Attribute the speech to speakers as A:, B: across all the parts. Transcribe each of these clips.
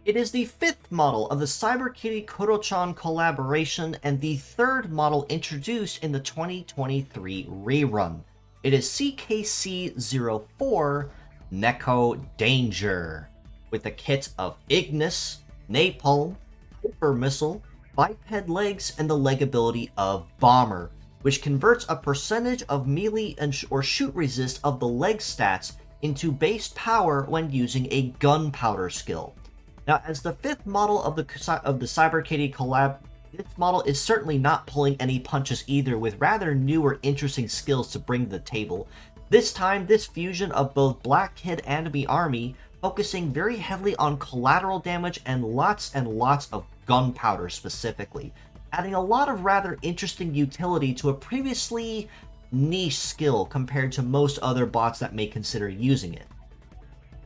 A: It is the fifth model of the CyberKitty Kuro-chan collaboration and the third model introduced in the 2023 rerun. It is CKC04 Neko Danger, with a kit of Ignis, Napalm, Hyper Missile, Biped Legs, and the leg ability of Bomber, which converts a percentage of melee or shoot resist of the leg stats into base power when using a gunpowder skill. Now, as the fifth model of the CyberKitty collab, this model is certainly not pulling any punches either, with rather new or interesting skills to bring to the table. This time, this fusion of both Black Kid and Mie Army, focusing very heavily on collateral damage and lots of gunpowder specifically, adding a lot of rather interesting utility to a previously niche skill compared to most other bots that may consider using it.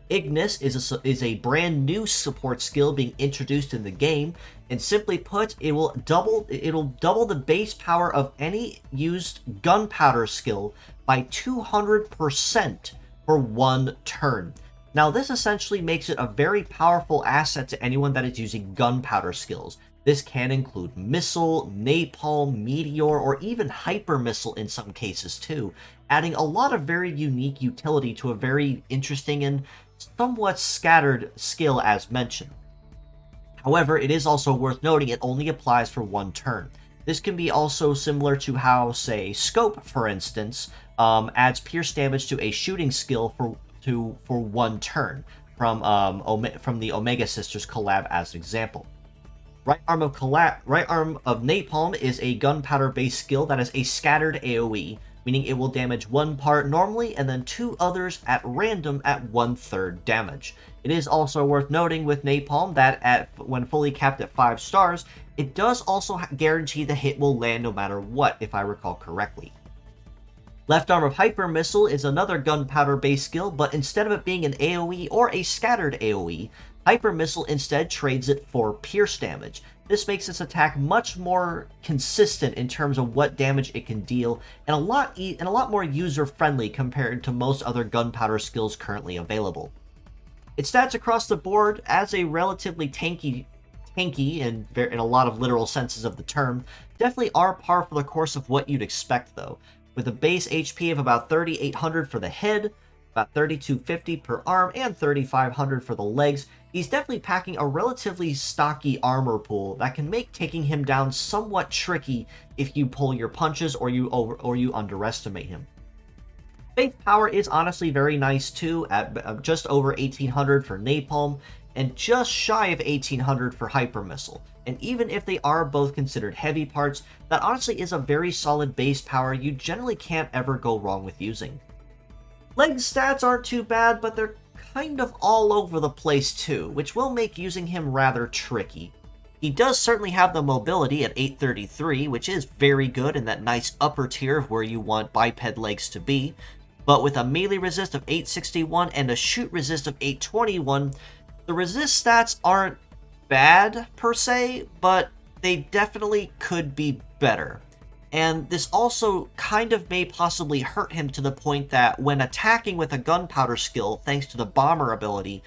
A: Ignis is a brand new support skill being introduced in the game, and simply put, it'll double the base power of any used gunpowder skill by 200% for one turn. Now, this essentially makes it a very powerful asset to anyone that is using gunpowder skills. This can include Missile, Napalm, Meteor, or even Hyper Missile in some cases too, adding a lot of very unique utility to a very interesting and somewhat scattered skill as mentioned. However, it is also worth noting it only applies for one turn. This can be also similar to how, say, Scope, for instance, adds pierce damage to a shooting skill for one turn from the Omega Sisters collab as an example. Right Arm of Napalm is a gunpowder-based skill that is a scattered AoE, meaning it will damage one part normally and then two others at random at 1/3 damage. It is also worth noting with Napalm that when fully capped at 5 stars, it does also guarantee the hit will land no matter what, if I recall correctly. Left Arm of Hyper Missile is another gunpowder-based skill, but instead of it being an AoE or a scattered AoE, Hyper Missile instead trades it for pierce damage. This makes this attack much more consistent in terms of what damage it can deal, and a lot more user-friendly compared to most other gunpowder skills currently available. Its stats across the board as a relatively tanky in a lot of literal senses of the term, definitely are par for the course of what you'd expect though, with a base HP of about 3,800 for the head, about 3,250 per arm, and 3,500 for the legs. He's definitely packing a relatively stocky armor pool that can make taking him down somewhat tricky if you pull your punches or you underestimate him. Base power is honestly very nice too, at just over 1,800 for Napalm, and just shy of 1,800 for Hyper Missile. And even if they are both considered heavy parts, that honestly is a very solid base power you generally can't ever go wrong with using. Leg stats aren't too bad, but they're kind of all over the place too, which will make using him rather tricky. He does certainly have the mobility at 833, which is very good in that nice upper tier of where you want biped legs to be, but with a melee resist of 861 and a shoot resist of 821, the resist stats aren't bad per se, but they definitely could be better. And this also kind of may possibly hurt him to the point that when attacking with a gunpowder skill, thanks to the bomber ability,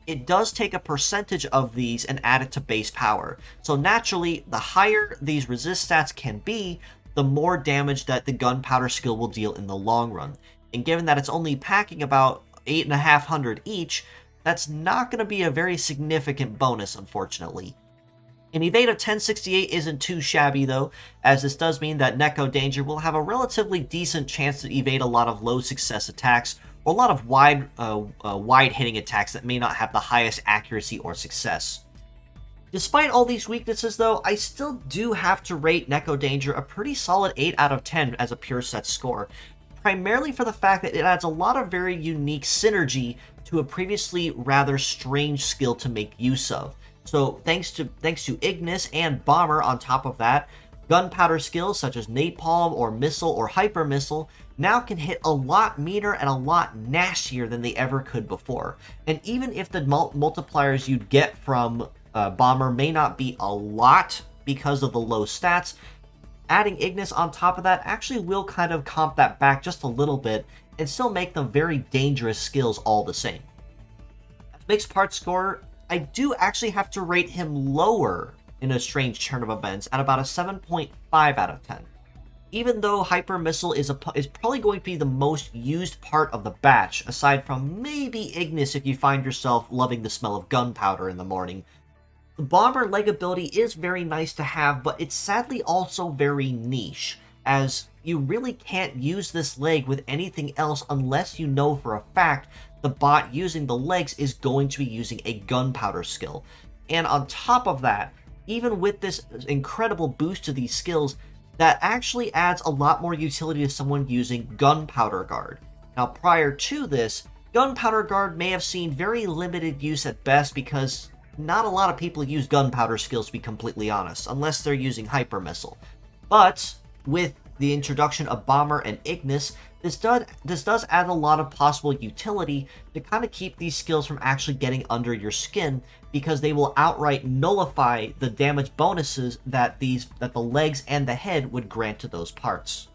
A: it does take a percentage of these and add it to base power. So naturally, the higher these resist stats can be, the more damage that the gunpowder skill will deal in the long run. And given that it's only packing about 8,500 each, that's not going to be a very significant bonus, unfortunately. An evade of 1068 isn't too shabby though, as this does mean that Neko Danger will have a relatively decent chance to evade a lot of low success attacks, or a lot of wide hitting attacks that may not have the highest accuracy or success. Despite all these weaknesses though, I still do have to rate Neko Danger a pretty solid 8 out of 10 as a pure set score, primarily for the fact that it adds a lot of very unique synergy to a previously rather strange skill to make use of. So thanks to Ignis and Bomber on top of that, gunpowder skills such as Napalm or Missile or Hyper Missile now can hit a lot meaner and a lot nastier than they ever could before. And even if the multipliers you'd get from Bomber may not be a lot because of the low stats, adding Ignis on top of that actually will kind of comp that back just a little bit and still make them very dangerous skills all the same. As mixed part score, I do actually have to rate him lower in a strange turn of events at about a 7.5 out of 10. Even though Hyper Missile is probably going to be the most used part of the batch, aside from maybe Ignis if you find yourself loving the smell of gunpowder in the morning. The Bomber leg ability is very nice to have, but it's sadly also very niche, as you really can't use this leg with anything else unless you know for a fact the bot using the legs is going to be using a gunpowder skill. And on top of that, even with this incredible boost to these skills, that actually adds a lot more utility to someone using Gunpowder Guard. Now, prior to this, Gunpowder Guard may have seen very limited use at best because not a lot of people use gunpowder skills, to be completely honest, unless they're using Hyper Missile. But with the introduction of Bomber and Ignis, this does add a lot of possible utility to kind of keep these skills from actually getting under your skin, because they will outright nullify the damage bonuses that the legs and the head would grant to those parts.